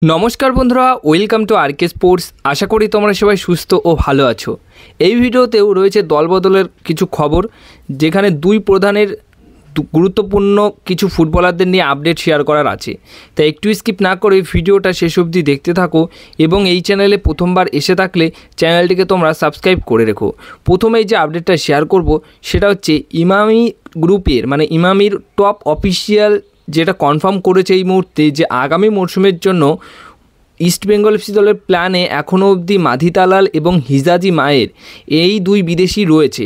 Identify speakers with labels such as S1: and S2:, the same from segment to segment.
S1: নমস্কার বন্ধুরা, welcome to আরকে sports. আশা করি তোমরা সবাই সুস্থ ও ভালো আছো। এই ভিডিওতেও রয়েছে দলবদলের কিছু খবর, যেখানে দুই প্রধানের গুরুত্বপূর্ণ কিছু ফুটবলারদের নিয়ে আপডেট শেয়ার করার আছে। তাই একটু স্কিপ না করে ভিডিওটা শেষ অবধি দেখতে থাকো এবং এই চ্যানেলে প্রথমবার এসে থাকলে চ্যানেলটিকে তোমরা সাবস্ক্রাইব করে রেখো। প্রথমেই যে আপডেটটা শেয়ার করব সেটা হচ্ছে ইমামি গ্রুপের ইমামির টপ অফিসিয়াল যেটা কনফার্ম করেছে এই মুহূর্তে যে আগামী মরশুমের জন্য ইস্টবেঙ্গল এফসি দলের প্ল্যানে এখনও অবধি মাধি তালাল এবং হিজাজি মায়ের এই দুই বিদেশি রয়েছে।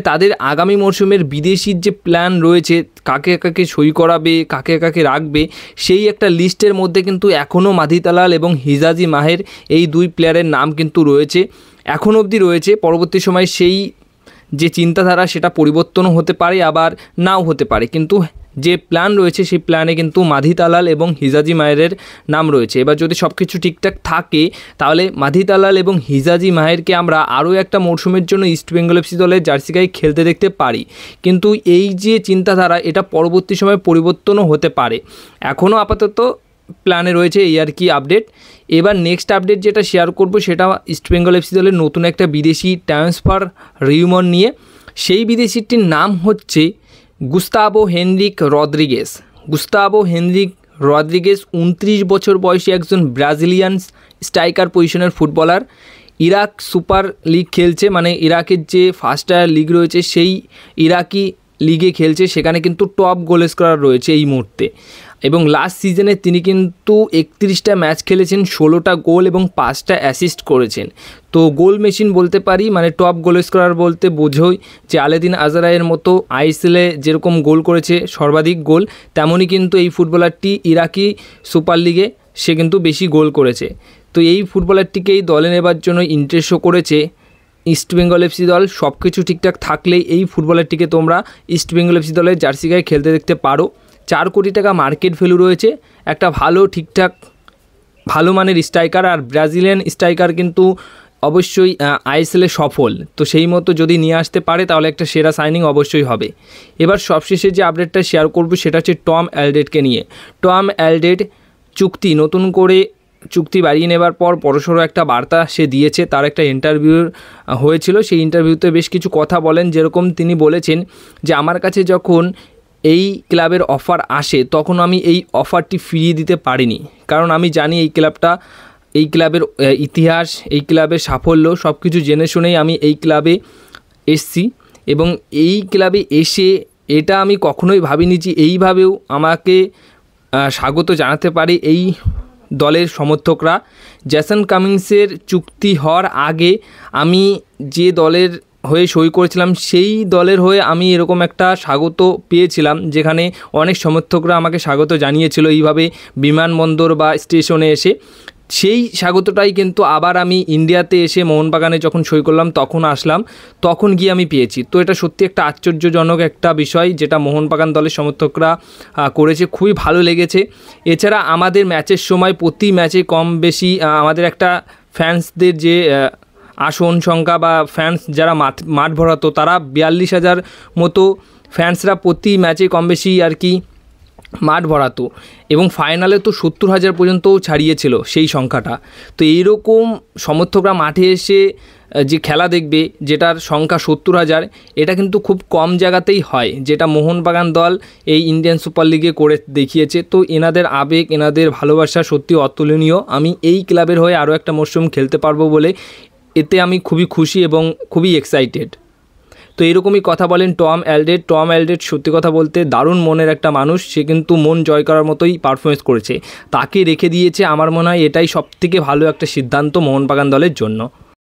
S1: তাদের আগামী মরশুমের বিদেশির যে প্ল্যান রয়েছে, কাকে কাকে সই করাবে, কাকে কাকে রাখবে, সেই একটা লিস্টের মধ্যে কিন্তু এখনও মাধি তালাল এবং হিজাজি মাহের এই দুই প্লেয়ারের নাম কিন্তু রয়েছে, এখন অবধি রয়েছে। পরবর্তী সময় সেই যে চিন্তাধারা সেটা পরিবর্তনও হতে পারে, আবার নাও হতে পারে, কিন্তু যে প্ল্যান রয়েছে সেই প্ল্যানে কিন্তু মাধি তালাল এবং হিজাজি মাহেরের নাম রয়েছে। এবার যদি সব কিছু ঠিকঠাক থাকে তাহলে মাধি তালাল এবং হিজাজি মাহেরকে আমরা আরও একটা মরশুমের জন্য ইস্টবেঙ্গল এফসি দলের জার্সি গায়ে খেলতে দেখতে পারি। কিন্তু এই যে চিন্তাধারা এটা পরবর্তী সময়ে পরিবর্তনও হতে পারে, এখনও আপাতত প্ল্যানে রয়েছে এই আর কি আপডেট। এবার নেক্সট আপডেট যেটা শেয়ার করব সেটা ইস্টবেঙ্গল এফসি দলের নতুন একটা বিদেশি ট্রান্সফার রিউমর নিয়ে। সেই বিদেশিটির নাম হচ্ছে Gustavo Henrique Rodriguez. Gustavo Henrique Rodriguez 29 বছর বয়সী একজন ব্রাজিলিয়ান স্ট্রাইকার পজিশনের ফুটবলার। ইরাক সুপার লিগ খেলছে, ইরাকের যে ফার্স্ট টায়ার লিগ রয়েছে সেই ইরাকি লিগে খেলছে, সেখানে কিন্তু টপ গোল স্কোরার রয়েছে এই মুহূর্তে। এবং লাস্ট সিজনে তিনি কিন্তু 31টা ম্যাচ খেলেছেন, 16টা গোল এবং 5টা অ্যাসিস্ট করেছেন। তো গোল মেশিন বলতে পারি, টপ গোল স্কোরার বলতে বোঝোই যে আলেদিন আজারায়ের মতো আইএসএলে যেরকম গোল করেছে সর্বাধিক গোল, তেমনই কিন্তু এই ফুটবলারটি ইরাকি সুপার লিগে সে কিন্তু বেশি গোল করেছে। তো এই ফুটবলারটিকেই দলে নেবার জন্য ইন্টারেস্ট শো করেছে ইস্টবেঙ্গল এফসি দল। সব কিছু ঠিকঠাক থাকলেই এই ফুটবলারটিকে তোমরা ইস্টবেঙ্গল এফসি দলের জার্সি গায়ে খেলতে দেখতে পারো। 4 কোটি টাকা মার্কেট ভ্যালু রয়েছে, একটা ঠিকঠাক ভালো মানের স্ট্রাইকার। আর ব্রাজিলিয়ান স্ট্রাইকার কিন্তু অবশ্যই আইএসএলে সফল, তো সেই মতো যদি নিয়ে আসতে পারে তাহলে একটা সেরা সাইনিং অবশ্যই হবে। এবার সবশেষে যে আপডেটটা শেয়ার করব সেটা হচ্ছে টম অ্যালডেটকে নিয়ে। টম অ্যালডেট নতুন করে চুক্তি বাড়িয়ে নেবার পর বড়সড় একটা বার্তা সে দিয়েছে। তার একটা ইন্টারভিউ হয়েছিল, সেই ইন্টারভিউতে বেশ কিছু কথা বলেন। যেরকম তিনি বলেছেন যে আমার কাছে যখন এই ক্লাবের অফার আসে তখন আমি এই অফারটি ফিরিয়ে দিতে পারিনি, কারণ আমি জানি এই ক্লাবের ইতিহাস, এই ক্লাবের সাফল্য সব কিছু জেনে শুনেই আমি এই ক্লাবে এসছি। এবং এই ক্লাবে এসে এটা আমি কখনোই ভাবিনি যে এইভাবেও আমাকে স্বাগত জানাতে পারে এই দলের সমর্থকরা। জ্যাসন কামিংসের চুক্তি হওয়ার আগে আমি যে দলের হয়ে সই করেছিলাম সেই দলের হয়ে আমি এরকম একটা স্বাগত পেয়েছিলাম, যেখানে অনেক সমর্থকরা আমাকে স্বাগত জানিয়েছিল এইভাবে বিমানবন্দর বা স্টেশনে এসে। সেই স্বাগতটাই কিন্তু আবার আমি ইন্ডিয়াতে এসে মোহনবাগানে যখন সই করলাম তখন গিয়ে আমি পেয়েছি। তো এটা সত্যি একটা আশ্চর্যজনক একটা বিষয় যেটা মোহনবাগান দলের সমর্থকরা করেছে, খুবই ভালো লেগেছে। এছাড়া আমাদের ম্যাচের সময় প্রতি ম্যাচে কম বেশি আমাদের একটা ফ্যান্সদের যে আসন সংখ্যা বা ফ্যান্স যারা মাঠ ভরাতো তারা 42,000 মতো ফ্যান্সরা প্রতি ম্যাচে কম বেশি আর কি মাঠ ভরাতো, এবং ফাইনালে তো 70,000 পর্যন্তও ছাড়িয়েছিল সেই সংখ্যাটা। তো এইরকম সমর্থকরা মাঠে এসে যে খেলা দেখবে যেটার সংখ্যা 70,000, এটা কিন্তু খুব কম জায়গাতেই হয়, যেটা মোহনবাগান দল এই ইন্ডিয়ান সুপার লিগে করে দেখিয়েছে। তো এনাদের আবেগ, এনাদের ভালোবাসা সত্যি অতুলনীয়। আমি এই ক্লাবের হয়ে আরও একটা মরশুম খেলতে পারবো বলে এতে আমি খুবই খুশি এবং খুবই এক্সাইটেড। তো এরকমই কথা বলেন টম অ্যালডেট। টম অ্যালডেট সত্যি কথা বলতে দারুণ মনের একটা মানুষ, সে কিন্তু মন জয় করার মতোই পারফরমেন্স করেছে, তাকে রেখে দিয়েছে। আমার মনে হয় এটাই সবথেকে ভালো একটা সিদ্ধান্ত মোহনবাগান দলের জন্য।